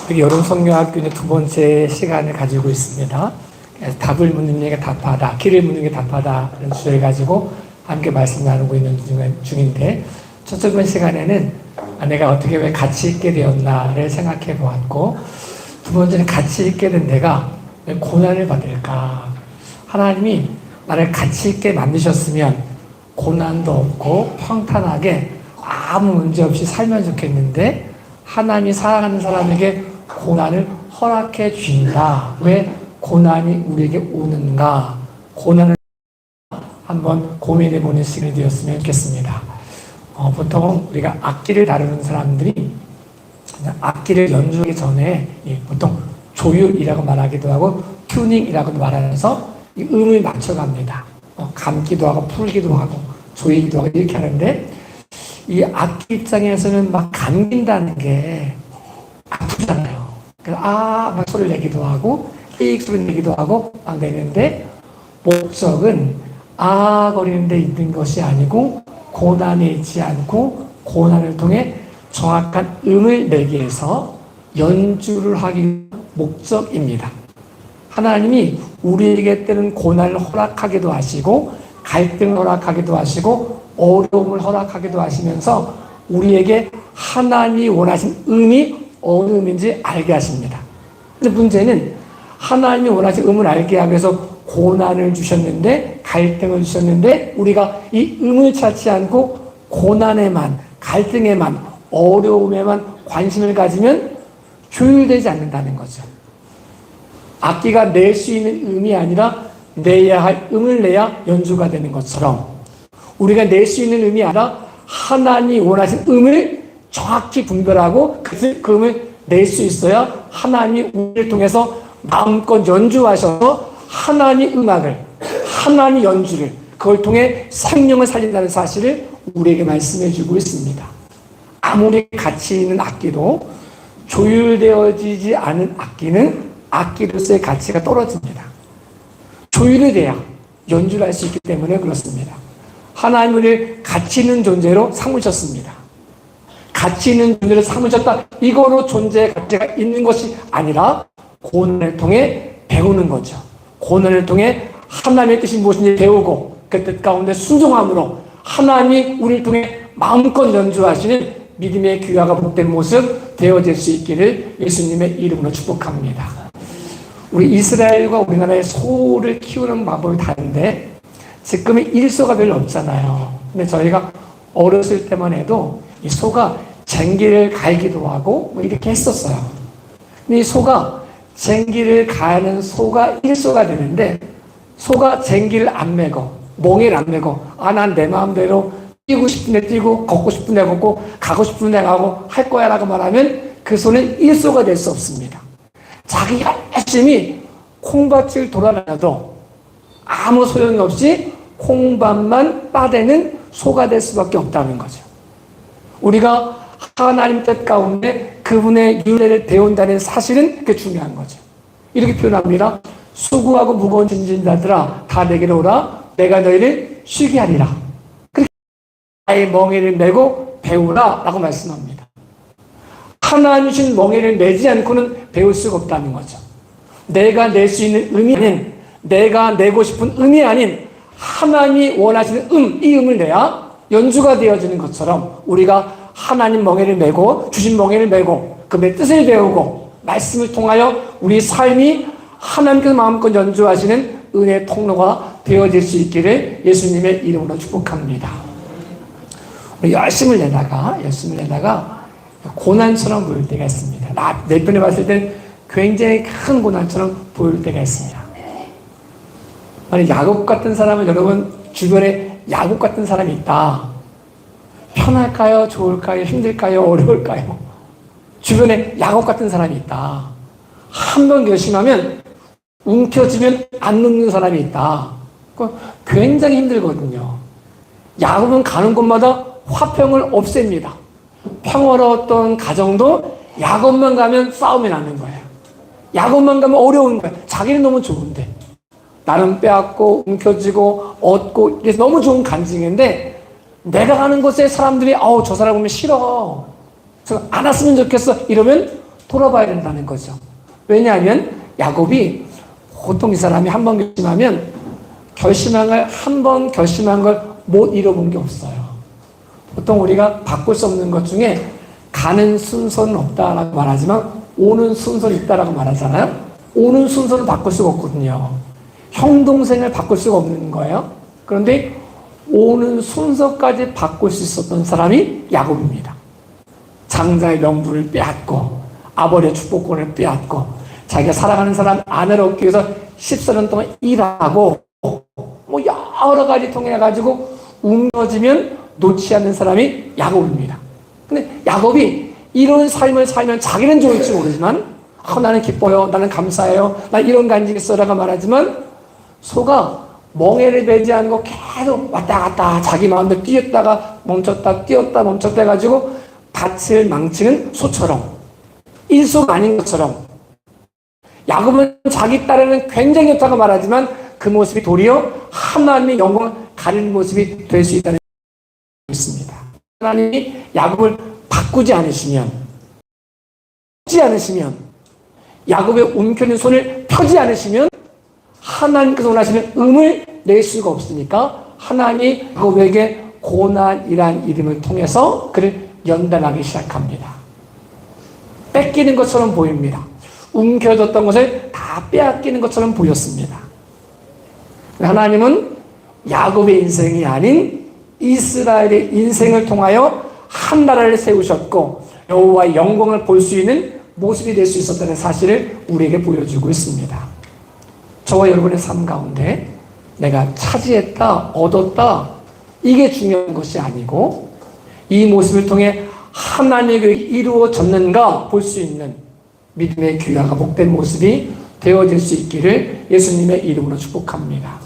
우리 여름성경학교 이제 두 번째 시간을 가지고 있습니다. 그래서 답을 묻는 얘기가 답하다, 길을 묻는 게 답하다 이런 주제를 가지고 함께 말씀 나누고 있는 중인데, 첫 번째 시간에는 내가 어떻게 왜 가치 있게 되었나를 생각해 보았고, 두 번째는 가치 있게 된 내가 왜 고난을 받을까? 하나님이 나를 가치 있게 만드셨으면 고난도 없고 평탄하게 아무 문제 없이 살면 좋겠는데, 하나님이 사랑하는 사람에게 고난을 허락해 주신다. 왜 고난이 우리에게 오는가? 고난을 한번 고민해 보는 시간이 되었으면 좋겠습니다. 보통 우리가 악기를 다루는 사람들이 악기를 연주하기 전에 보통 조율이라고 말하기도 하고 튜닝이라고도 말하면서 이 음을 맞춰갑니다. 감기도 하고 풀기도 하고 조이기도 하고 이렇게 하는데, 이 악기 입장에서는 막 감긴다는 게 아프잖아요. 그래서 막 소리를 내기도 하고 삑 소리 내기도 하고 막 내는데, 목적은 거리는 데 있는 것이 아니고 고난에 있지 않고 고난을 통해 정확한 음을 내기 위해서 연주를 하기 위한 목적입니다. 하나님이 우리에게 때는 고난을 허락하기도 하시고 갈등을 허락하기도 하시고 어려움을 허락하기도 하시면서 우리에게 하나님이 원하신 음이 어느 음인지 알게 하십니다. 근데 문제는 하나님이 원하신 음을 알게 하기 위해서 고난을 주셨는데, 갈등을 주셨는데, 우리가 이 음을 찾지 않고 고난에만, 갈등에만, 어려움에만 관심을 가지면 조율되지 않는다는 거죠. 악기가 낼 수 있는 음이 아니라 내야 할 음을 내야 연주가 되는 것처럼, 우리가 낼 수 있는 음이 아니라 하나님이 원하신 음을 정확히 분별하고 그 음을 낼 수 있어야 하나님이 우리를 통해서 마음껏 연주하셔서 하나님 음악을, 하나님 연주를, 그걸 통해 생명을 살린다는 사실을 우리에게 말씀해 주고 있습니다. 아무리 가치 있는 악기도 조율되어지지 않은 악기는 악기로서의 가치가 떨어집니다. 조율이 돼야 연주를 할 수 있기 때문에 그렇습니다. 하나님을 가치 있는 존재로 삼으셨습니다. 가치 있는 존재로 삼으셨다, 이거로 존재의 가치가 있는 것이 아니라 고난을 통해 배우는 거죠. 고난을 통해 하나님의 뜻이 무엇인지 배우고 그 뜻 가운데 순종함으로 하나님이 우리를 통해 마음껏 연주하시는 믿음의 귀화가 복된 모습 되어질 수 있기를 예수님의 이름으로 축복합니다. 우리 이스라엘과 우리나라의 소를 키우는 방법이 다른데, 지금은 일소가 별로 없잖아요. 근데 저희가 어렸을 때만 해도 이 소가 쟁기를 갈기도 하고 뭐 이렇게 했었어요. 근데 이 소가 쟁기를 가는 소가 일소가 되는데, 소가 쟁기를 안 매고 멍에를 안 매고 난 내 마음대로 뛰고 싶은 데 뛰고 걷고 싶은 데 걷고 가고 싶은 데 가고 할 거야 라고 말하면 그 소는 일소가 될 수 없습니다. 자기가 열심히 콩밭을 돌아다녀도 아무 소용이 없이 콩밭만 빠대는 소가 될 수밖에 없다는 거죠. 우리가 하나님 뜻 가운데 그분의 윤례를 배운다는 사실은 그게 중요한 거죠. 이렇게 표현합니다. 수고하고 무거운 짐진 자들아 다 내게로 오라, 내가 너희를 쉬게 하리라. 그렇게 나의 멍에를 메고 배우라 라고 말씀합니다. 하나님 주신 멍에를 메지 않고는 배울 수가 없다는 거죠. 내가 낼 수 있는 음이 아닌, 내가 내고 싶은 음이 아닌 하나님이 원하시는 이 음을 내야 연주가 되어지는 것처럼, 우리가 하나님 멍에를 메고 주신 멍에를 메고 그분의 뜻을 배우고 말씀을 통하여 우리 삶이 하나님께서 마음껏 연주하시는 은혜의 통로가 되어질 수 있기를 예수님의 이름으로 축복합니다. 우리 열심을 내다가 고난처럼 보일 때가 있습니다. 내 편에 봤을 땐 굉장히 큰 고난처럼 보일 때가 있습니다. 아니, 야곱 같은 사람은, 여러분 주변에 야곱 같은 사람이 있다. 편할까요? 좋을까요? 힘들까요? 어려울까요? 주변에 야곱 같은 사람이 있다. 한 번 결심하면 움켜쥐면 안 놓는 사람이 있다. 굉장히 힘들거든요. 야곱은 가는 곳마다 화평을 없앱니다. 평화로웠던 가정도 야곱만 가면 싸움이 나는 거예요. 야곱만 가면 어려운 거예요. 자기는 너무 좋은데, 나는 빼앗고 움켜쥐고 얻고 이래서 너무 좋은 간증인데, 내가 가는 곳에 사람들이 저 사람 보면 싫어, 안 왔으면 좋겠어 이러면 돌아봐야 된다는 거죠. 왜냐하면 야곱이 보통 이 사람이 한 번 결심하면 한 번 결심한 걸 못 잃어본 게 없어요. 보통 우리가 바꿀 수 없는 것 중에 가는 순서는 없다라고 말하지만 오는 순서는 있다라고 말하잖아요. 오는 순서는 바꿀 수가 없거든요. 형, 동생을 바꿀 수가 없는 거예요. 그런데 오는 순서까지 바꿀 수 있었던 사람이 야곱입니다. 장자의 명분을 빼앗고 아버지의 축복권을 빼앗고 자기가 사랑하는 사람 아내를 얻기 위해서 14년 동안 일하고 뭐 여러 가지 통해 가지고 움켜쥐면 놓지 않는 사람이 야곱입니다. 근데 야곱이 이런 삶을 살면 자기는 좋을지 모르지만 나는 기뻐요, 나는 감사해요, 나 이런 간직이 있어라고 말하지만 소가 멍에를 매지 않고 계속 왔다 갔다 자기 마음대로 뛰었다가 멈췄다 뛰었다 멈췄다 해가지고 밭을 망치는 소처럼 일소가 아닌 것처럼 야곱은 자기 딸에는 굉장히 좋다고 말하지만 그 모습이 도리어 하나님의 영광을 가리는 모습이 될 수 있다는 것입니다. 하나님이 야곱을 바꾸지 않으시면 야곱의 움켜든 손을 펴지 않으시면 하나님께서 원하시는 음을 낼 수가 없으니까 하나님이 야곱에게 고난이란 이름을 통해서 그를 연단하기 시작합니다. 뺏기는 것처럼 보입니다. 움켜졌던 것을 다 빼앗기는 것처럼 보였습니다. 하나님은 야곱의 인생이 아닌 이스라엘의 인생을 통하여 한 나라를 세우셨고 여호와의 영광을 볼 수 있는 모습이 될 수 있었다는 사실을 우리에게 보여주고 있습니다. 저와 여러분의 삶 가운데 내가 차지했다, 얻었다 이게 중요한 것이 아니고 이 모습을 통해 하나님의 계획이 이루어졌는가 볼 수 있는 믿음의 귀화가 복된 모습이 되어질 수 있기를 예수님의 이름으로 축복합니다.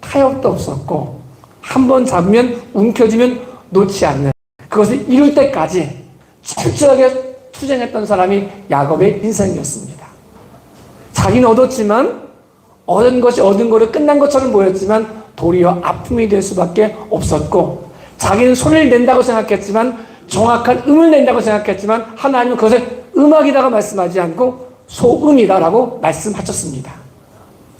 타협도 없었고 한 번 잡으면 움켜쥐면 놓지 않는 그것을 이룰 때까지 철저하게 투쟁했던 사람이 야곱의 인생이었습니다. 자기는 얻었지만 얻은 것이 얻은 거로 끝난 것처럼 보였지만 도리어 아픔이 될 수밖에 없었고 자기는 손을 낸다고 생각했지만 정확한 음을 낸다고 생각했지만 하나님은 그것을 음악이라고 말씀하지 않고 소음이다라고 말씀하셨습니다.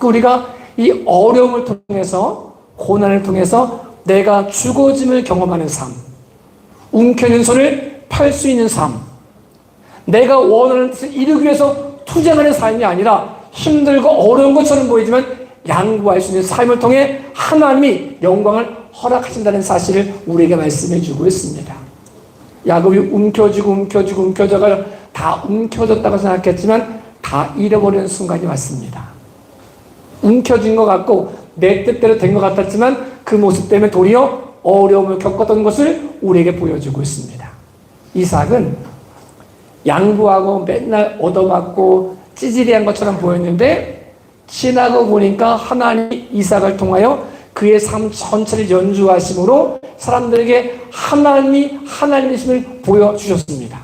우리가 이 어려움을 통해서 고난을 통해서 내가 죽어짐을 경험하는 삶, 움켜든 손을 펼 수 있는 삶, 내가 원하는 뜻을 이루기 위해서 투쟁하는 삶이 아니라 힘들고 어려운 것처럼 보이지만 양보할 수 있는 삶을 통해 하나님이 영광을 허락하신다는 사실을 우리에게 말씀해 주고 있습니다. 야곱이 움켜쥐다가 다 움켜졌다고 생각했지만 다 잃어버리는 순간이 왔습니다. 움켜진 것 같고 내 뜻대로 된 것 같았지만 그 모습 때문에 도리어 어려움을 겪었던 것을 우리에게 보여주고 있습니다. 이삭은 양보하고 맨날 얻어맞고 찌질이한 것처럼 보였는데 지나고 보니까 하나님이 이삭을 통하여 그의 삶 전체를 연주하심으로 사람들에게 하나님이 하나님이심을 보여주셨습니다.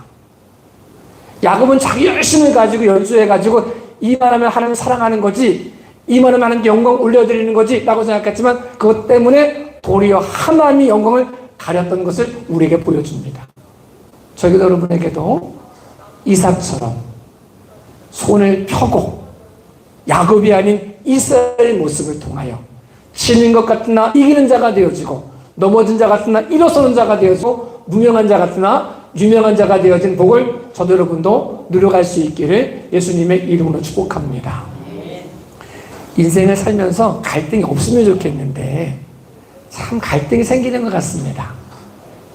야곱은 자기 열심을 가지고 연주해가지고 이만하면 하나님 사랑하는 거지 이만하면 하나님께 영광 올려드리는 거지 라고 생각했지만 그것 때문에 도리어 하나님의 영광을 가렸던 것을 우리에게 보여줍니다. 저희도 여러분에게도 이삭처럼 손을 펴고 야곱이 아닌 이스라엘의 모습을 통하여 지는 것 같으나 이기는 자가 되어지고 넘어진 자 같으나 일어서는 자가 되어지고 무명한 자 같으나 유명한 자가 되어진 복을 저도 여러분도 누려갈 수 있기를 예수님의 이름으로 축복합니다. 인생을 살면서 갈등이 없으면 좋겠는데 참 갈등이 생기는 것 같습니다.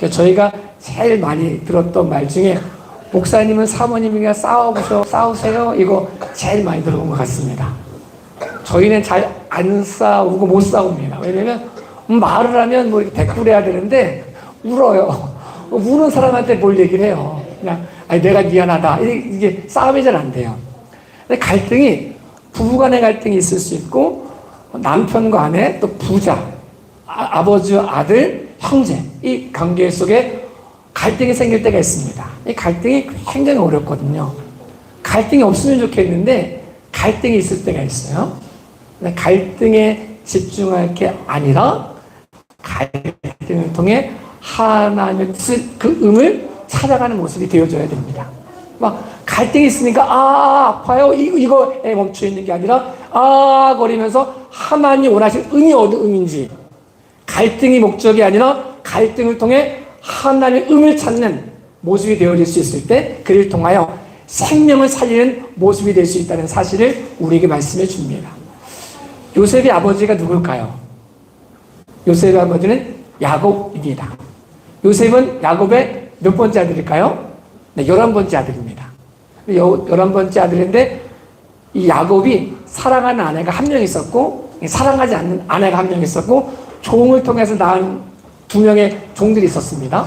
저희가 제일 많이 들었던 말 중에 목사님은 사모님이랑 싸우세요 이거 제일 많이 들어본 것 같습니다. 저희는 잘 안 싸우고 못 싸웁니다. 왜냐면 말을 하면 뭐 이렇게 대꾸해야 되는데 울어요. 우는 사람한테 뭘 얘기를 해요. 그냥 아니 내가 미안하다 이게 싸움이 잘 안 돼요. 근데 갈등이 부부간의 갈등이 있을 수 있고 남편과 아내 또 부자 아버지와 아들 형제 이 관계 속에 갈등이 생길 때가 있습니다. 이 갈등이 굉장히 어렵거든요. 갈등이 없으면 좋겠는데 갈등이 있을 때가 있어요. 갈등에 집중할 게 아니라 갈등을 통해 하나님의 뜻을 그 음을 찾아가는 모습이 되어줘야 됩니다. 막 갈등이 있으니까 아파요 이거에 멈춰 있는 게 아니라 거리면서 하나님 원하시는 의미 어느 의미인지, 갈등이 목적이 아니라 갈등을 통해 하나님의 의미를 찾는 모습이 되어질 수 있을 때 그를 통하여 생명을 살리는 모습이 될 수 있다는 사실을 우리에게 말씀해 줍니다. 요셉의 아버지가 누굴까요? 요셉의 아버지는 야곱입니다. 요셉은 야곱의 몇 번째 아들일까요? 네, 11번째 아들입니다. 11번째 아들인데 이 야곱이 사랑하는 아내가 한 명 있었고 사랑하지 않는 아내가 한 명 있었고 종을 통해서 낳은 2명의 종들이 있었습니다.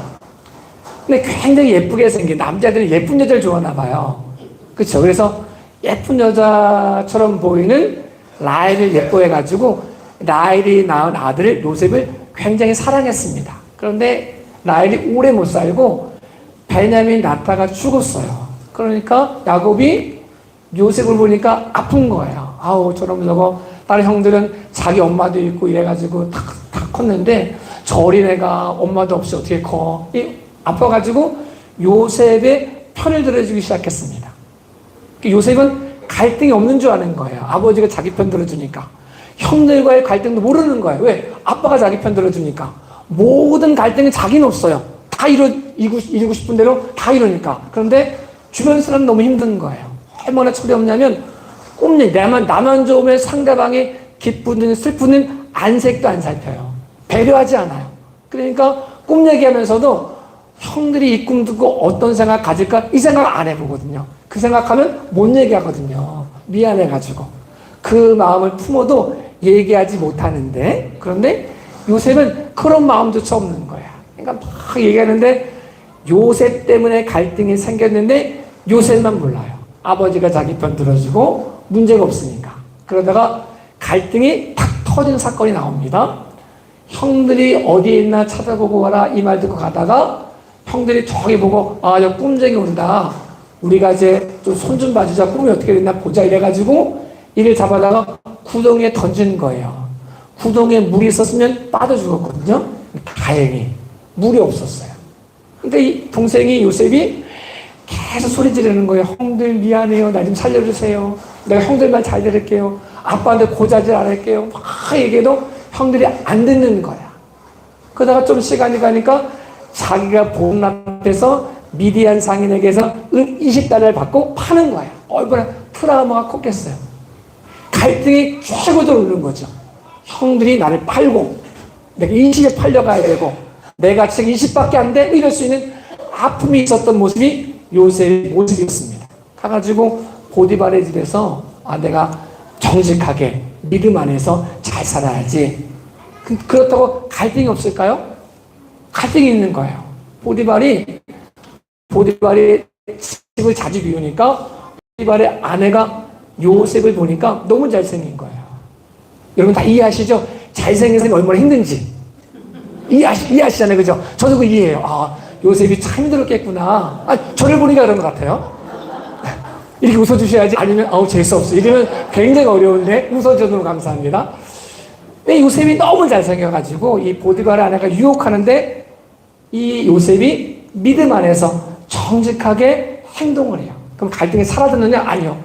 근데 굉장히 예쁘게 생긴, 남자들은 예쁜 여자를 좋아하나 봐요. 그렇죠? 그래서 예쁜 여자처럼 보이는 라헬을 예뻐해가지고 라헬이 낳은 아들 요셉을 굉장히 사랑했습니다. 그런데 라헬이 오래 못 살고 베냐민이 낳다가 죽었어요. 그러니까 야곱이 요셉을 보니까 아픈 거예요. 저놈 저거 다른 형들은 자기 엄마도 있고 이래가지고 다 컸는데 저 어린애가 엄마도 없이 어떻게 커? 아파가지고 요셉의 편을 들어주기 시작했습니다. 요셉은 갈등이 없는 줄 아는 거예요. 아버지가 자기 편 들어주니까. 형들과의 갈등도 모르는 거예요. 왜? 아빠가 자기 편 들어주니까. 모든 갈등은 자기는 없어요. 다 이루고 싶은 대로 다 이루니까. 그런데 주변 사람은 너무 힘든 거예요. 얼마나 철이 없냐면 나만 좋으면 상대방이 기쁘든 슬프든 안색도 안 살펴요. 배려하지 않아요. 그러니까 꿈 얘기하면서도 형들이 이 꿈 듣고 어떤 생각 가질까 이 생각 안 해보거든요. 그 생각하면 못 얘기하거든요. 미안해가지고. 그 마음을 품어도 얘기하지 못하는데, 그런데 요셉은 그런 마음조차 없는 거야. 그러니까 막 얘기하는데 요셉 때문에 갈등이 생겼는데 요셉만 몰라요. 아버지가 자기 편 들어주고 문제가 없으니까. 그러다가 갈등이 탁 터진 사건이 나옵니다. 형들이 어디에 있나 찾아보고 와라 이 말 듣고 가다가 형들이 저기 보고 저 꿈쟁이 온다. 우리가 이제 좀 손 좀 봐주자. 꿈이 어떻게 됐나 보자 이래가지고 이를 잡아다가 구덩이에 던진 거예요. 구덩이에 물이 있었으면 빠져 죽었거든요. 다행히 물이 없었어요. 근데 이 동생이 요셉이 계속 소리 지르는 거예요. 형들 미안해요. 나 좀 살려주세요. 내가 형들만 잘 들을게요. 아빠한테 고자질 안 할게요. 막 얘기해도 형들이 안 듣는 거야. 그러다가 좀 시간이 가니까 자기가 본앞에서 미디안 상인에게서 은 20달러를 받고 파는 거야. 얼마나 트라우마가 컸겠어요. 갈등이 최고로 오르는 거죠. 형들이 나를 팔고 내가 20에 팔려가야 되고 내가 지금 20밖에 안 돼? 이럴 수 있는 아픔이 있었던 모습이 요셉의 모습이었습니다. 가가지고 보디발의 집에서 내가 정직하게 믿음 안에서 잘 살아야지. 그렇다고 갈등이 없을까요? 갈등이 있는 거예요. 보디발이 집을 자주 비우니까 보디발의 아내가 요셉을 보니까 너무 잘생긴 거예요. 여러분 다 이해하시죠? 잘생긴 사람이 얼마나 힘든지 이해하시잖아요. 그죠? 저도 그 이해해요. 요셉이 참 힘들었겠구나. 저를 보니까 그런 것 같아요. 이렇게 웃어주셔야지. 아니면 재수없어. 이러면 굉장히 어려운데 웃어줘도 감사합니다. 근데 요셉이 너무 잘생겨가지고 이 보디발의 아내가 유혹하는데 이 요셉이 믿음 안에서 정직하게 행동을 해요. 그럼 갈등이 사라졌느냐? 아니요.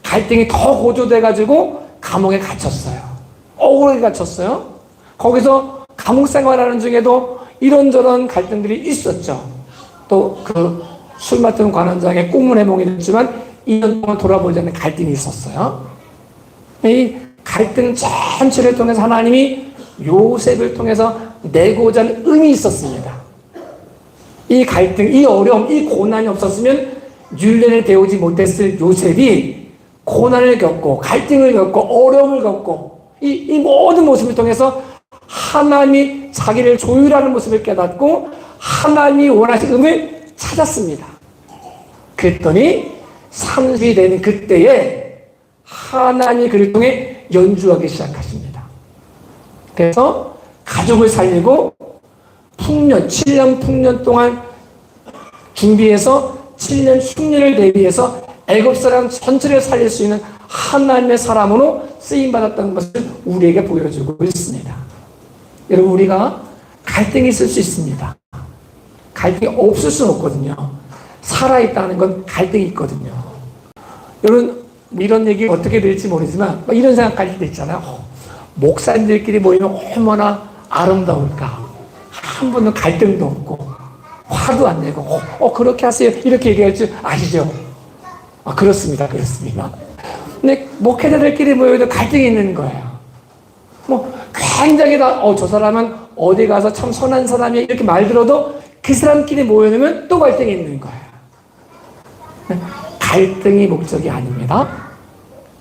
갈등이 더 고조돼가지고 감옥에 갇혔어요. 억울하게 갇혔어요. 거기서 감옥 생활하는 중에도 이런저런 갈등들이 있었죠. 또 그 술 맡은 관원장의 꿈을 해몽이 됐지만 2년 동안 돌아보지 않는 갈등이 있었어요. 이 갈등 전체를 통해서 하나님이 요셉을 통해서 내고자 하는 의미 있었습니다. 이 갈등, 이 어려움, 이 고난이 없었으면 율례를 배우지 못했을 요셉이 고난을 겪고 갈등을 겪고 어려움을 겪고 이 모든 모습을 통해서 하나님이 자기를 조율하는 모습을 깨닫고 하나님이 원하시는 의미를 찾았습니다. 그랬더니 30이 되는 그때에 하나님이 그를 통해 연주하기 시작하십니다. 그래서 가족을 살리고 7년 풍년 동안 준비해서 7년 흉년을 대비해서 애굽 사람 전체를 살릴 수 있는 하나님의 사람으로 쓰임받았다는 것을 우리에게 보여주고 있습니다. 여러분 우리가 갈등이 있을 수 있습니다. 갈등이 없을 수는 없거든요. 살아있다는 건 갈등이 있거든요. 여러분, 이런 얘기 어떻게 될지 모르지만 이런 생각할 때 있잖아요. 목사님들끼리 모이면 얼마나 아름다울까. 한 번은 갈등도 없고 화도 안 내고 그렇게 하세요 이렇게 얘기할 줄 아시죠? 그렇습니다. 근데 목회자들끼리 모여도 갈등이 있는 거예요. 굉장히 저 사람은 어디 가서 참 선한 사람이야 이렇게 말 들어도 그 사람끼리 모여놓으면 또 갈등이 있는 거예요. 갈등이 목적이 아닙니다.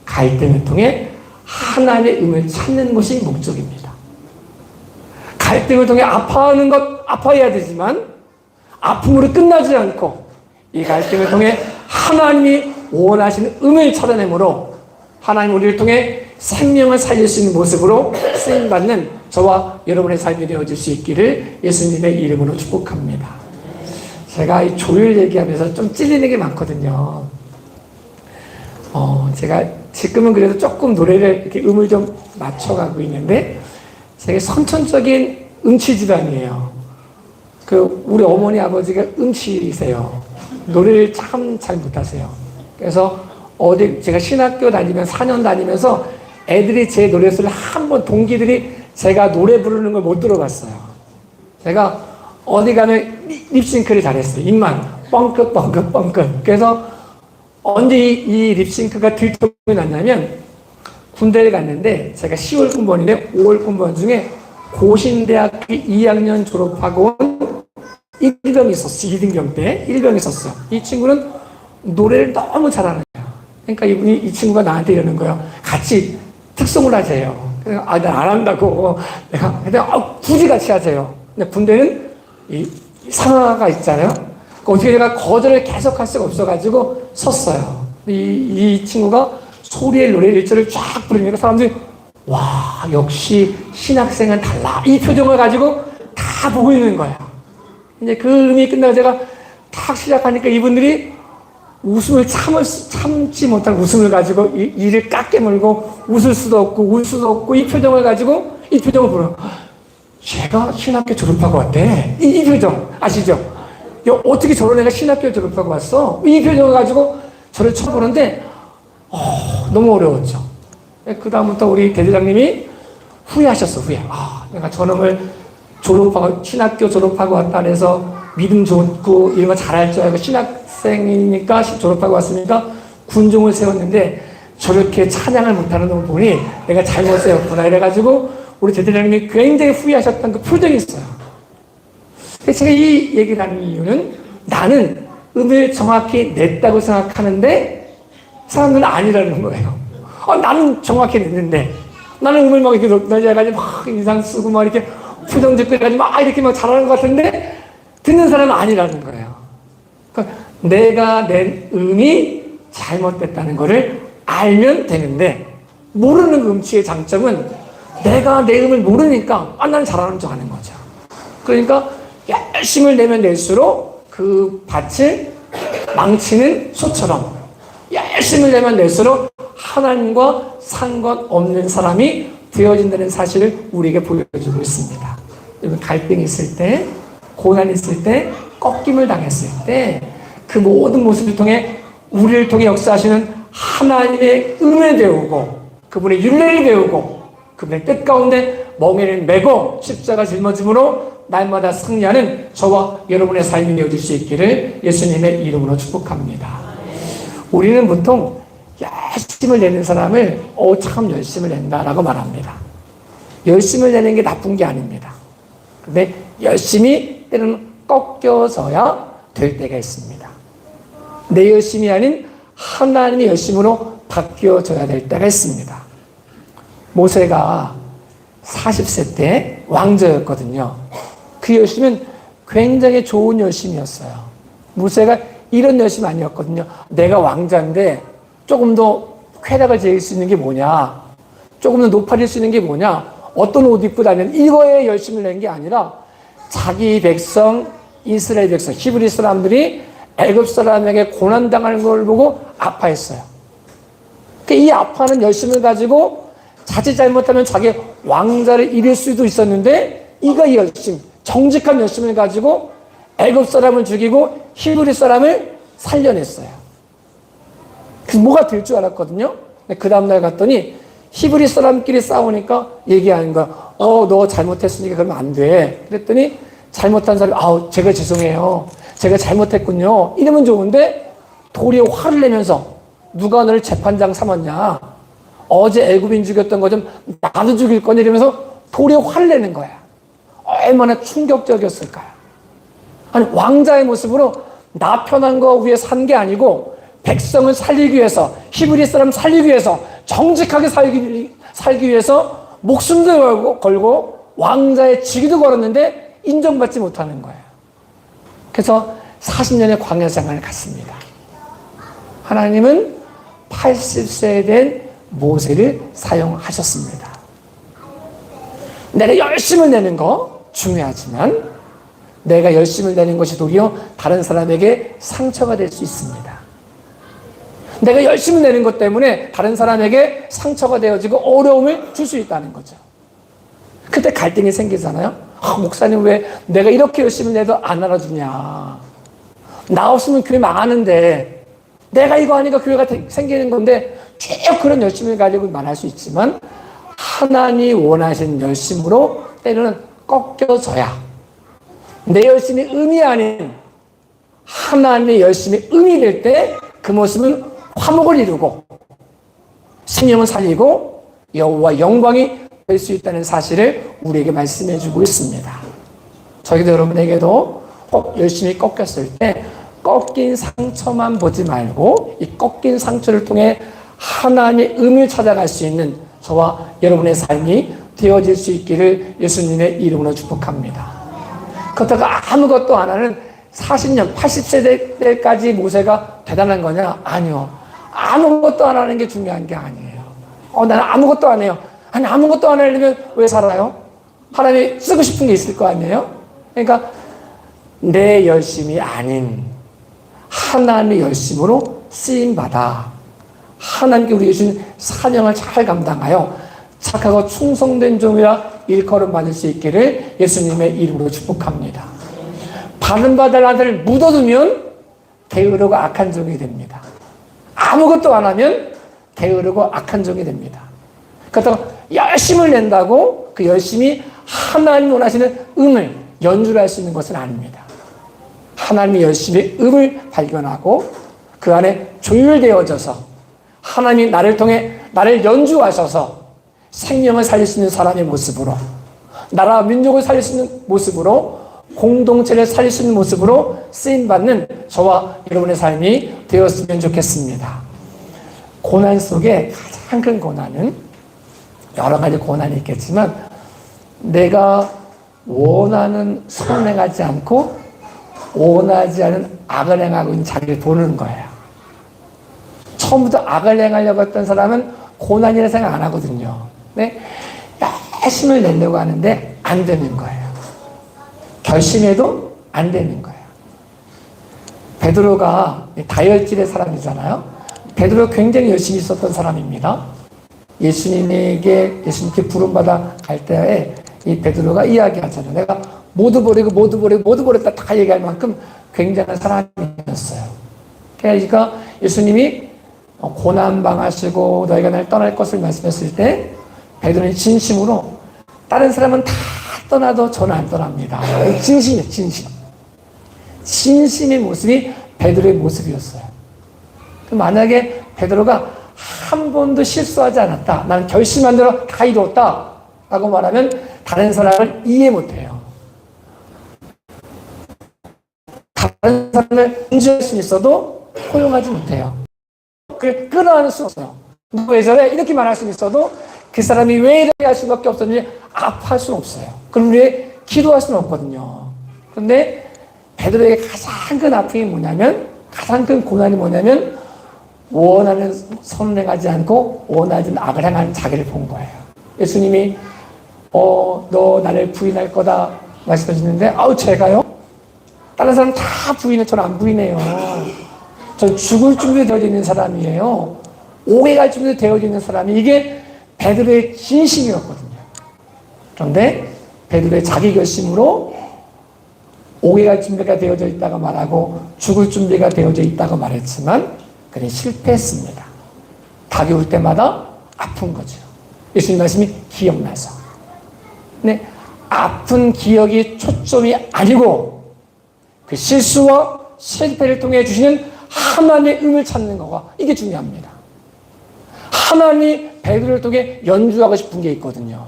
갈등을 통해 하나님의 의를 찾는 것이 목적입니다. 갈등을 통해 아파하는 것 아파해야 되지만 아픔으로 끝나지 않고 이 갈등을 통해 하나님이 원하시는 의를 찾아내므로 하나님 우리를 통해 생명을 살릴 수 있는 모습으로 쓰임받는 저와 여러분의 삶이 되어질 수 있기를 예수님의 이름으로 축복합니다. 제가 이 조율 얘기하면서 좀 찔리는 게 많거든요. 제가 지금은 그래도 조금 노래를 이렇게 음을 좀 맞춰가고 있는데 되게 선천적인 음치 집안이에요. 우리 어머니 아버지가 음치세요. 노래를 참 잘 못하세요. 그래서 제가 신학교 다니면 4년 다니면서 애들이 제 노래소리를 한번 동기들이 제가 노래 부르는 걸 못 들어봤어요. 제가 어디 가면 립싱크를 잘했어요. 입만 뻥끗. 그래서 언제 이 립싱크가 들통이 났냐면 군대를 갔는데 제가 10월 군번인데 5월 군번 중에 고신대학교 2학년 졸업하고 온 일병이 있었어요. 2등병 때 일병이 있었어요. 이 친구는 노래를 너무 잘하는 거예요. 그러니까 이 친구가 나한테 이러는 거예요. 같이 특송을 하세요. 난 안 한다고. 내가 굳이 같이 하세요. 근데 군대는 이 상하가 있잖아요. 어떻게 내가 거절을 계속 할 수가 없어가지고 섰어요. 이 친구가 소리의 노래 1절을 쫙 부르니까 사람들이 와 역시 신학생은 달라 이 표정을 가지고 다 보고 있는 거예요. 이제 그 음이 끝나고 제가 탁 시작하니까 이분들이 웃음을 참지 못한 웃음을 가지고 이를 깎게 물고 웃을 수도 없고 울 수도 없고 이 표정을 가지고 이 표정을 보러 제가 신학교 졸업하고 왔대. 이 표정 아시죠? 야, 어떻게 저런 애가 신학교 졸업하고 왔어? 이 표정을 가지고 저를 쳐보는데 너무 어려웠죠. 그 다음부터 우리 대대장님이 후회하셨어. 내가 저놈을 신학교 졸업하고 왔다 해서 믿음 좋고 이런 거 잘할 줄 알고 신학생이니까 졸업하고 왔으니까 군종을 세웠는데 저렇게 찬양을 못하는 놈을 보니 내가 잘못 세웠구나 이래가지고 우리 대대장님이 굉장히 후회하셨던 그 표정이 있어요. 제가 이 얘기를 하는 이유는 나는 음을 정확히 냈다고 생각하는데 사람들은 아니라는 거예요. 나는 정확히 냈는데 나는 음을 막 이렇게 높여가지고 막 인상 쓰고 막 이렇게 표정 짓고 해가지고 막 이렇게 막 잘하는 것 같은데 듣는 사람은 아니라는 거예요. 그러니까 내가 낸 음이 잘못됐다는 것을 알면 되는데 모르는 음치의 장점은 내가 내 음을 모르니까 나는 잘하는 척 하는 거죠. 그러니까 열심을 내면 낼수록 그 밭을 망치는 소처럼 열심을 내면 낼수록 하나님과 상관없는 사람이 되어진다는 사실을 우리에게 보여주고 있습니다. 여러분 갈등이 있을 때, 고난이 있을 때, 꺾임을 당했을 때 그 모든 모습을 통해 우리를 통해 역사하시는 하나님의 은혜 배우고 그분의 윤례를 배우고 그분의 뜻 가운데 멍에를 메고 십자가 짊어짐으로 날마다 승리하는 저와 여러분의 삶이 되어질 수 있기를 예수님의 이름으로 축복합니다. 우리는 보통 열심을 내는 사람을 참 열심을 낸다라고 말합니다. 열심을 내는 게 나쁜 게 아닙니다. 근데 열심히 때로는 꺾여져야 될 때가 있습니다. 내 열심이 아닌 하나님의 열심으로 바뀌어져야 될 때가 있습니다. 모세가 40세 때 왕자였거든요. 그 열심은 굉장히 좋은 열심이었어요. 모세가 이런 열심 아니었거든요. 내가 왕자인데 조금 더 쾌락을 즐길 수 있는 게 뭐냐, 조금 더 높아질 수 있는 게 뭐냐, 어떤 옷 입고 다니는 이거에 열심을 낸 게 아니라 자기 백성 이스라엘 백성 히브리 사람들이 애굽 사람에게 고난당하는 걸 보고 아파했어요. 이 아파하는 열심을 가지고 자칫 잘못하면 자기 왕자를 잃을 수도 있었는데 이거 열심, 정직한 열심을 가지고 애굽 사람을 죽이고 히브리 사람을 살려냈어요. 그래서 뭐가 될 줄 알았거든요. 그 다음날 갔더니 히브리 사람끼리 싸우니까 얘기하는 거야. 너 잘못했으니까 그러면 안 돼. 그랬더니 잘못한 사람이 제가 죄송해요. 제가 잘못했군요. 이러면 좋은데 도리어 화를 내면서 누가 너를 재판장 삼았냐. 어제 애굽인 죽였던 거 좀 나도 죽일 거냐 이러면서 도리어 화를 내는 거야. 얼마나 충격적이었을까요? 아니 왕자의 모습으로 나 편한 거 위해 산 게 아니고 백성을 살리기 위해서 히브리 사람 살리기 위해서 정직하게 살기 위해서 목숨도 걸고 왕자의 직위도 걸었는데 인정받지 못하는 거예요. 그래서 40년의 광야 생활을 갔습니다. 하나님은 80세에 된 모세를 사용하셨습니다. 내가 열심을 내는 거 중요하지만 내가 열심을 내는 것이 도리어 다른 사람에게 상처가 될 수 있습니다. 내가 열심을 내는 것 때문에 다른 사람에게 상처가 되어지고 어려움을 줄 수 있다는 거죠. 그때 갈등이 생기잖아요. 목사님 왜 내가 이렇게 열심히 내도 안 알아주냐. 나 없으면 교회 망하는데 내가 이거 하니까 교회가 생기는 건데 쭉 그런 열심을 가지고 말할 수 있지만 하나님 원하신 열심으로 때로는 꺾여져야 내 열심이 의미 아닌 하나님의 열심이 의미 될 때 그 모습은 화목을 이루고 생명을 살리고 여호와 영광이 될 수 있다는 사실을 우리에게 말씀해 주고 있습니다. 저희도 여러분에게도 꼭 열심히 꺾였을 때 꺾인 상처만 보지 말고 이 꺾인 상처를 통해 하나님의 의미를 찾아갈 수 있는 저와 여러분의 삶이 되어질 수 있기를 예수님의 이름으로 축복합니다. 그렇다가 아무것도 안 하는 40년, 80세 때까지 모세가 대단한 거냐? 아니요. 아무것도 안 하는 게 중요한 게 아니에요. 나는 아무것도 안 해요. 아니, 아무것도 안 하려면 왜 살아요? 하나님이 쓰고 싶은 게 있을 거 아니에요? 그러니까 내 열심이 아닌 하나님의 열심으로 쓰임받아 하나님께 우리 주신 사명을 잘 감당하여 착하고 충성된 종이라 일컬음 받을 수 있기를 예수님의 이름으로 축복합니다. 받을 아들을 묻어두면 게으르고 악한 종이 됩니다. 아무것도 안 하면 게으르고 악한 종이 됩니다. 그렇다고 열심을 낸다고 그 열심이 하나님 원하시는 음을 연주를 할 수 있는 것은 아닙니다. 하나님의 열심의 음을 발견하고 그 안에 조율되어져서 하나님이 나를 통해 나를 연주하셔서 생명을 살릴 수 있는 사람의 모습으로 나라 민족을 살릴 수 있는 모습으로 공동체를 살릴 수 있는 모습으로 쓰임받는 저와 여러분의 삶이 되었으면 좋겠습니다. 고난 속에 가장 큰 고난은 여러 가지 고난이 있겠지만 내가 원하는 선을 행하지 않고 원하지 않은 악을 행하고 있는 자기를 보는 거예요. 처음부터 악을 행하려고 했던 사람은 고난이라 생각 안 하거든요. 네? 열심을 내려고 하는데 안 되는 거예요. 결심해도 안 되는 거예요. 베드로가 다혈질의 사람이잖아요. 베드로가 굉장히 열심히 있었던 사람입니다. 예수님께 부름받아 갈 때에 이 베드로가 이야기하잖아요. 내가 모두 버렸다 다 얘기할 만큼 굉장한 사람이었어요. 그러니까 예수님이 고난 당하시고 너희가 날 떠날 것을 말씀했을 때 베드로는 진심으로 다른 사람은 다 떠나도 저는 안 떠납니다. 진심이에요, 진심. 진심의 모습이 베드로의 모습이었어요. 만약에 베드로가 한 번도 실수하지 않았다. 나는 결심한 대로 다 이루었다. 라고 말하면 다른 사람을 이해 못해요. 다른 사람을 인정할 수 있어도 포용하지 못해요. 그걸 끌어안을 수 없어요. 누구 왜 저래? 이렇게 말할 수 있어도 그 사람이 왜 이렇게 할 수밖에 없었는지 아파할 수는 없어요. 그럼 왜 기도할 수는 없거든요. 그런데 베드로에게 가장 큰 아픔이 뭐냐면 가장 큰 고난이 뭐냐면 원하는 선을 행하지 않고 원하지 않는 악을 행하는 자기를 본 거예요. 예수님이 너 나를 부인할 거다 말씀하시는데 제가요? 다른 사람 다 부인해. 저는 안 부인해요. 저 죽을 준비 되어 있는 사람이에요. 옥에 갈 준비 되어 있는 사람이 이게 베드로의 진심이었거든요. 그런데 베드로의 자기 결심으로 옥에 갈 준비가 되어져 있다고 말하고 죽을 준비가 되어져 있다고 말했지만 그는 실패했습니다. 닭이 올 때마다 아픈 거죠. 예수님 말씀이 기억나서. 네, 아픈 기억이 초점이 아니고 그 실수와 실패를 통해 주시는 하나님의 의미를 찾는 거가 이게 중요합니다. 하나님이 베드로를 통해 연주하고 싶은 게 있거든요.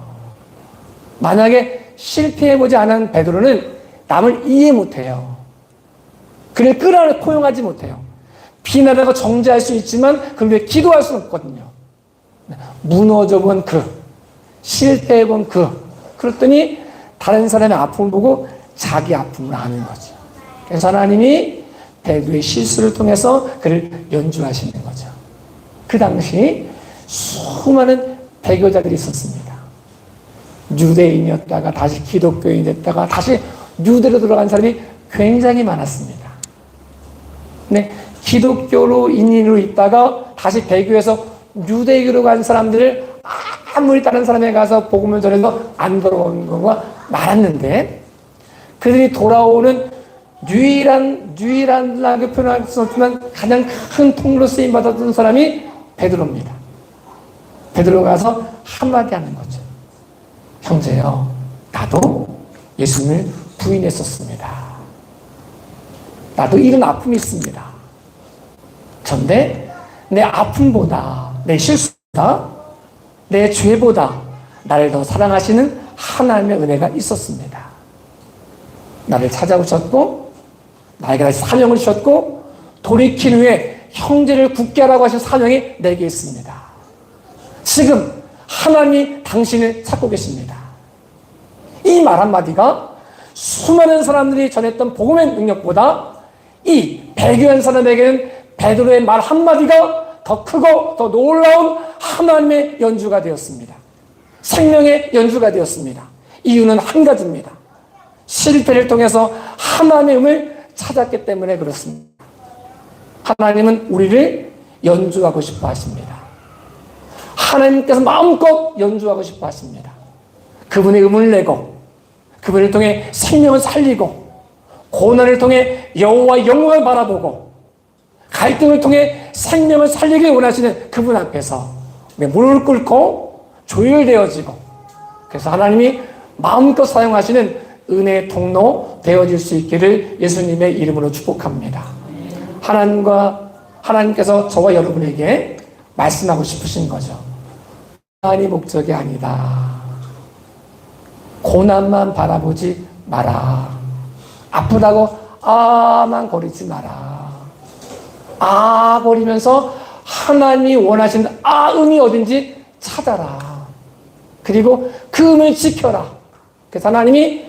만약에 실패해보지 않은 베드로는 남을 이해 못해요. 그를 끌어내 포용하지 못해요. 비난하고 정죄할 수 있지만 그를 위해 기도할 수는 없거든요. 무너져본 실패해본 그랬더니 다른 사람의 아픔을 보고 자기 아픔을 아는 거죠. 그래서 하나님이 베드로의 실수를 통해서 그를 연주하시는 거죠. 그 당시 수많은 배교자들이 있었습니다. 유대인이었다가 다시 기독교인이 됐다가 다시 유대로 들어간 사람이 굉장히 많았습니다. 네, 기독교로 인인으로 있다가 다시 배교해서 유대교로 간 사람들을 아무리 다른 사람에 가서 복음을 전해서 안 돌아오는 경우가 많았는데 그들이 돌아오는 유일한라고 표현할 수 없지만 가장 큰 통로 쓰임 받았던 사람이 베드로입니다. 베드로가 가서 한마디 하는 거죠. 형제요, 나도 예수님을 부인했었습니다. 나도 이런 아픔이 있습니다. 그런데 내 아픔보다, 내 실수보다, 내 죄보다 나를 더 사랑하시는 하나님의 은혜가 있었습니다. 나를 찾아오셨고 나에게 다시 사명을 주셨고 돌이킨 후에 형제를 굳게 하라고 하신 사명이 내게 있습니다. 지금 하나님이 당신을 찾고 계십니다. 이 말 한마디가 수많은 사람들이 전했던 복음의 능력보다 이 배교한 사람에게는 베드로의 말 한마디가 더 크고 더 놀라운 하나님의 연주가 되었습니다. 생명의 연주가 되었습니다. 이유는 한 가지입니다. 실패를 통해서 하나님의 음을 찾았기 때문에 그렇습니다. 하나님은 우리를 연주하고 싶어 하십니다. 하나님께서 마음껏 연주하고 싶어 하십니다. 그분의 음을 내고 그분을 통해 생명을 살리고 고난을 통해 여호와의 영광을 바라보고 갈등을 통해 생명을 살리길 원하시는 그분 앞에서 무릎을 꿇고 조율되어지고 그래서 하나님이 마음껏 사용하시는 은혜의 통로 되어질 수 있기를 예수님의 이름으로 축복합니다. 하나님께서 저와 여러분에게 말씀하고 싶으신 거죠. 고난이 목적이 아니다. 고난만 바라보지 마라. 아프다고 아만 거리지 마라. 아 거리면서 하나님이 원하시는 음이 어딘지 찾아라. 그리고 그 음을 지켜라. 그래서 하나님이